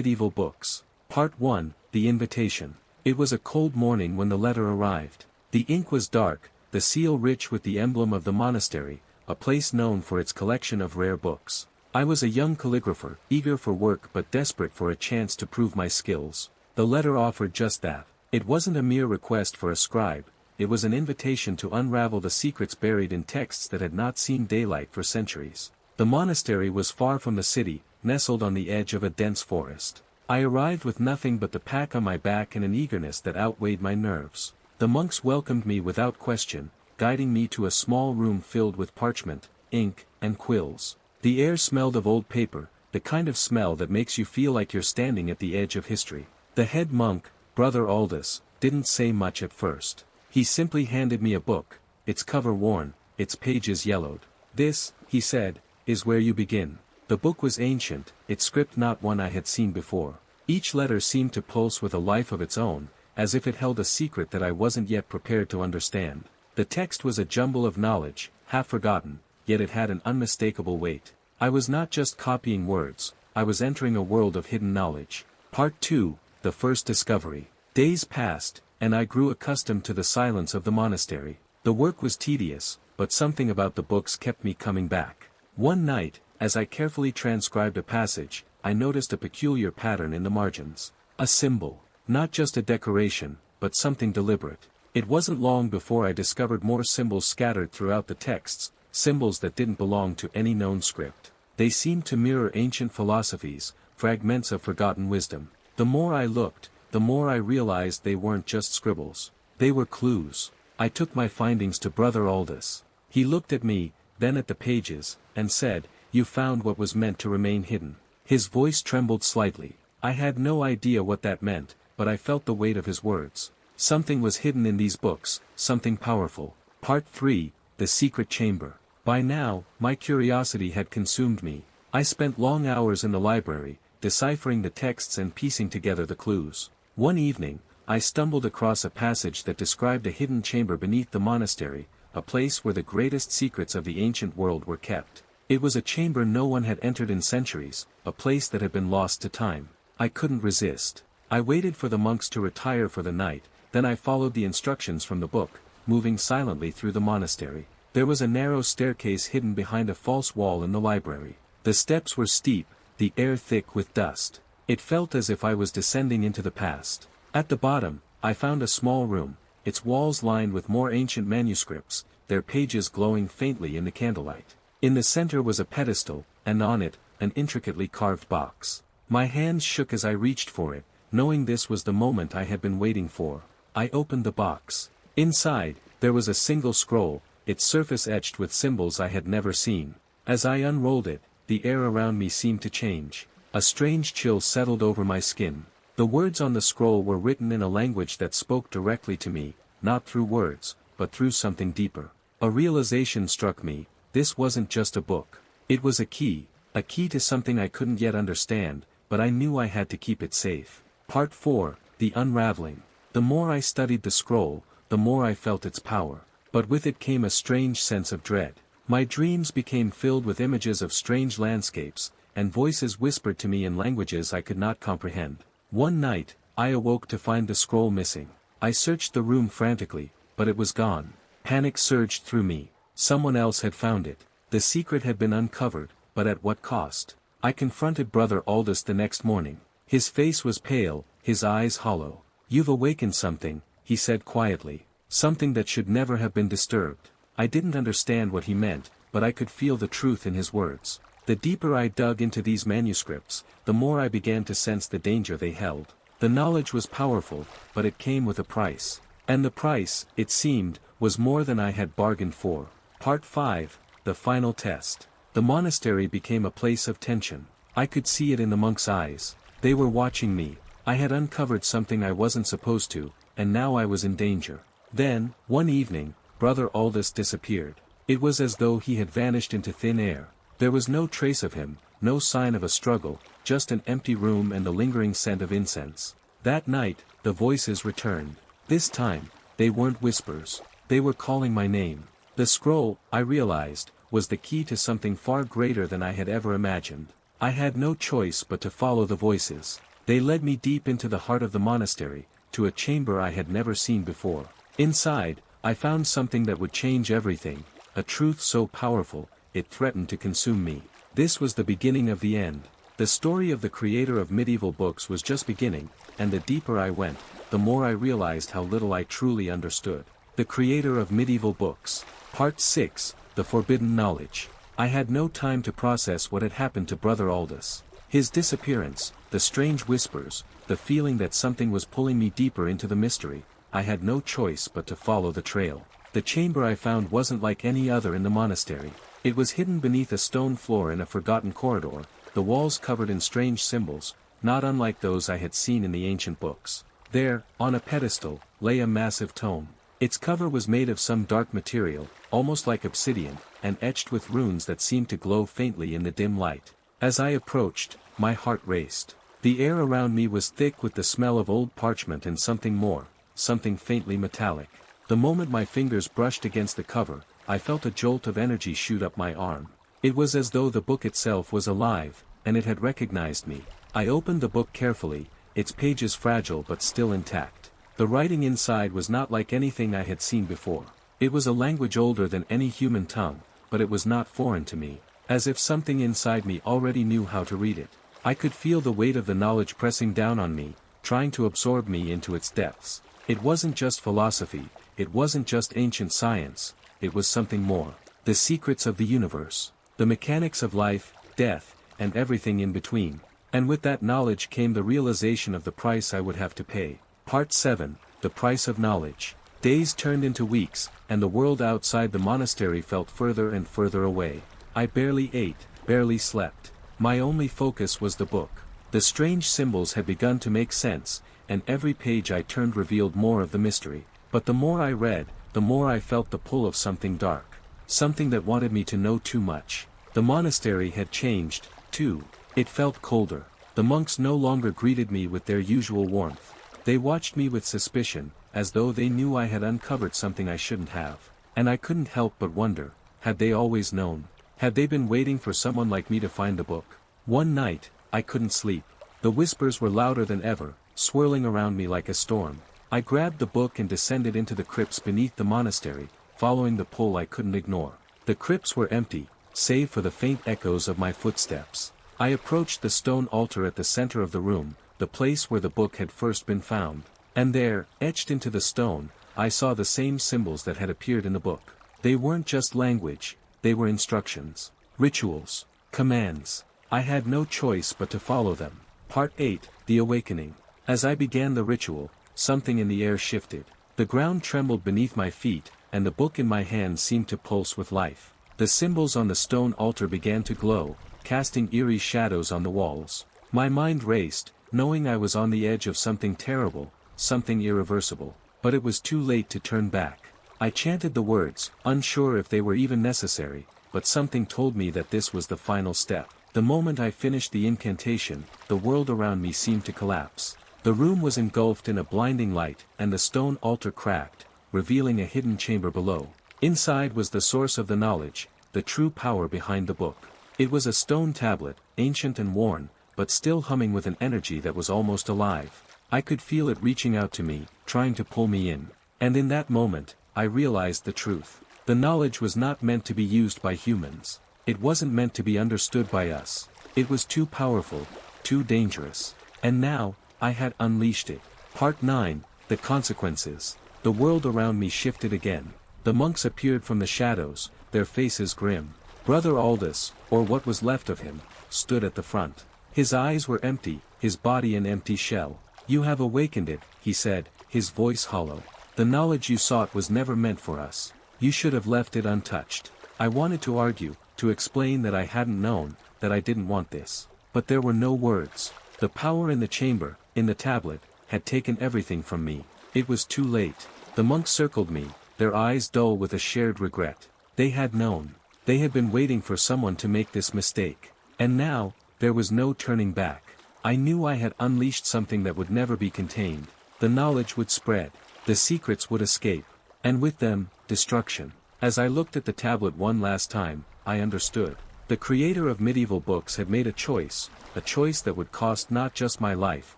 Medieval Books. Part 1, The Invitation. It was a cold morning when the letter arrived. The ink was dark, the seal rich with the emblem of the monastery, a place known for its collection of rare books. I was a young calligrapher, eager for work but desperate for a chance to prove my skills. The letter offered just that. It wasn't a mere request for a scribe, it was an invitation to unravel the secrets buried in texts that had not seen daylight for centuries. The monastery was far from the city, nestled on the edge of a dense forest. I arrived with nothing but the pack on my back and an eagerness that outweighed my nerves. The monks welcomed me without question, guiding me to a small room filled with parchment, ink, and quills. The air smelled of old paper, the kind of smell that makes you feel like you're standing at the edge of history. The head monk, Brother Aldous, didn't say much at first. He simply handed me a book, its cover worn, its pages yellowed. "This," he said, "is where you begin." The book was ancient, its script not one I had seen before. Each letter seemed to pulse with a life of its own, as if it held a secret that I wasn't yet prepared to understand. The text was a jumble of knowledge, half forgotten, yet it had an unmistakable weight. I was not just copying words, I was entering a world of hidden knowledge. Part 2, The First Discovery. Days passed, and I grew accustomed to the silence of the monastery. The work was tedious, but something about the books kept me coming back. One night, as I carefully transcribed a passage, I noticed a peculiar pattern in the margins. A symbol, not just a decoration, but something deliberate. It wasn't long before I discovered more symbols scattered throughout the texts, symbols that didn't belong to any known script. They seemed to mirror ancient philosophies, fragments of forgotten wisdom. The more I looked, the more I realized they weren't just scribbles. They were clues. I took my findings to Brother Aldous. He looked at me, then at the pages, and said, "You found what was meant to remain hidden." His voice trembled slightly. I had no idea what that meant, but I felt the weight of his words. Something was hidden in these books, something powerful. Part 3, The Secret Chamber. By now, my curiosity had consumed me. I spent long hours in the library, deciphering the texts and piecing together the clues. One evening, I stumbled across a passage that described a hidden chamber beneath the monastery, a place where the greatest secrets of the ancient world were kept. It was a chamber no one had entered in centuries, a place that had been lost to time. I couldn't resist. I waited for the monks to retire for the night, then I followed the instructions from the book, moving silently through the monastery. There was a narrow staircase hidden behind a false wall in the library. The steps were steep, the air thick with dust. It felt as if I was descending into the past. At the bottom, I found a small room, its walls lined with more ancient manuscripts, their pages glowing faintly in the candlelight. In the center was a pedestal, and on it, an intricately carved box. My hands shook as I reached for it, knowing this was the moment I had been waiting for. I opened the box. Inside, there was a single scroll, its surface etched with symbols I had never seen. As I unrolled it, the air around me seemed to change. A strange chill settled over my skin. The words on the scroll were written in a language that spoke directly to me, not through words, but through something deeper. A realization struck me, this wasn't just a book. It was a key to something I couldn't yet understand, but I knew I had to keep it safe. Part 4, The Unraveling. The more I studied the scroll, the more I felt its power. But with it came a strange sense of dread. My dreams became filled with images of strange landscapes, and voices whispered to me in languages I could not comprehend. One night, I awoke to find the scroll missing. I searched the room frantically, but it was gone. Panic surged through me. Someone else had found it. The secret had been uncovered, but at what cost? I confronted Brother Aldous the next morning. His face was pale, his eyes hollow. "You've awakened something," he said quietly. "Something that should never have been disturbed." I didn't understand what he meant, but I could feel the truth in his words. The deeper I dug into these manuscripts, the more I began to sense the danger they held. The knowledge was powerful, but it came with a price. And the price, it seemed, was more than I had bargained for. Part 5, The Final Test. The monastery became a place of tension. I could see it in the monks' eyes. They were watching me. I had uncovered something I wasn't supposed to, and now I was in danger. Then, one evening, Brother Aldous disappeared. It was as though he had vanished into thin air. There was no trace of him, no sign of a struggle, just an empty room and the lingering scent of incense. That night, the voices returned. This time, they weren't whispers. They were calling my name. The scroll, I realized, was the key to something far greater than I had ever imagined. I had no choice but to follow the voices. They led me deep into the heart of the monastery, to a chamber I had never seen before. Inside, I found something that would change everything, a truth so powerful, it threatened to consume me. This was the beginning of the end. The story of the creator of medieval books was just beginning, and the deeper I went, the more I realized how little I truly understood. The creator of medieval books. Part 6, The Forbidden Knowledge. I had no time to process what had happened to Brother Aldous. His disappearance, the strange whispers, the feeling that something was pulling me deeper into the mystery. I had no choice but to follow the trail. The chamber I found wasn't like any other in the monastery. It was hidden beneath a stone floor in a forgotten corridor, the walls covered in strange symbols, not unlike those I had seen in the ancient books. There, on a pedestal, lay a massive tome. Its cover was made of some dark material, almost like obsidian, and etched with runes that seemed to glow faintly in the dim light. As I approached, my heart raced. The air around me was thick with the smell of old parchment and something more, something faintly metallic. The moment my fingers brushed against the cover, I felt a jolt of energy shoot up my arm. It was as though the book itself was alive, and it had recognized me. I opened the book carefully, its pages fragile but still intact. The writing inside was not like anything I had seen before. It was a language older than any human tongue, but it was not foreign to me, as if something inside me already knew how to read it. I could feel the weight of the knowledge pressing down on me, trying to absorb me into its depths. It wasn't just philosophy, it wasn't just ancient science, it was something more. The secrets of the universe, the mechanics of life, death, and everything in between. And with that knowledge came the realization of the price I would have to pay. Part 7, The Price of Knowledge. Days turned into weeks, and the world outside the monastery felt further and further away. I barely ate, barely slept. My only focus was the book. The strange symbols had begun to make sense, and every page I turned revealed more of the mystery. But the more I read, the more I felt the pull of something dark. Something that wanted me to know too much. The monastery had changed, too. It felt colder. The monks no longer greeted me with their usual warmth. They watched me with suspicion, as though they knew I had uncovered something I shouldn't have. And I couldn't help but wonder, had they always known? Had they been waiting for someone like me to find the book? One night, I couldn't sleep. The whispers were louder than ever, swirling around me like a storm. I grabbed the book and descended into the crypts beneath the monastery, following the pull I couldn't ignore. The crypts were empty, save for the faint echoes of my footsteps. I approached the stone altar at the center of the room, the place where the book had first been found. And there, etched into the stone, I saw the same symbols that had appeared in the book. They weren't just language, they were instructions, rituals, commands. I had no choice but to follow them. Part 8, The Awakening. As I began the ritual, something in the air shifted. The ground trembled beneath my feet, and the book in my hand seemed to pulse with life. The symbols on the stone altar began to glow, casting eerie shadows on the walls. My mind raced, knowing I was on the edge of something terrible, something irreversible. But it was too late to turn back. I chanted the words, unsure if they were even necessary, but something told me that this was the final step. The moment I finished the incantation, the world around me seemed to collapse. The room was engulfed in a blinding light, and the stone altar cracked, revealing a hidden chamber below. Inside was the source of the knowledge, the true power behind the book. It was a stone tablet, ancient and worn, but still humming with an energy that was almost alive. I could feel it reaching out to me, trying to pull me in. And in that moment, I realized the truth. The knowledge was not meant to be used by humans. It wasn't meant to be understood by us. It was too powerful, too dangerous. And now, I had unleashed it. Part 9, The Consequences. The world around me shifted again. The monks appeared from the shadows, their faces grim. Brother Aldous, or what was left of him, stood at the front. His eyes were empty, his body an empty shell. "You have awakened it," he said, his voice hollow. "The knowledge you sought was never meant for us. You should have left it untouched." I wanted to argue, to explain that I hadn't known, that I didn't want this. But there were no words. The power in the chamber, in the tablet, had taken everything from me. It was too late. The monks circled me, their eyes dull with a shared regret. They had known. They had been waiting for someone to make this mistake. And now, there was no turning back. I knew I had unleashed something that would never be contained. The knowledge would spread. The secrets would escape. And with them, destruction. As I looked at the tablet one last time, I understood. The creator of medieval books had made a choice that would cost not just my life,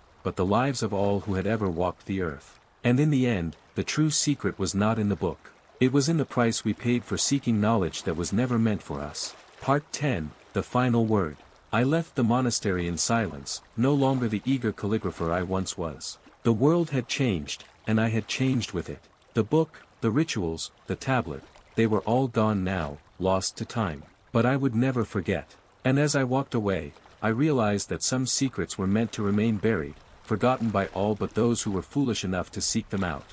but the lives of all who had ever walked the earth. And in the end, the true secret was not in the book. It was in the price we paid for seeking knowledge that was never meant for us. Part 10, The Final Word. I left the monastery in silence, no longer the eager calligrapher I once was. The world had changed, and I had changed with it. The book, the rituals, the tablet, they were all gone now, lost to time. But I would never forget. And as I walked away, I realized that some secrets were meant to remain buried, forgotten by all but those who were foolish enough to seek them out.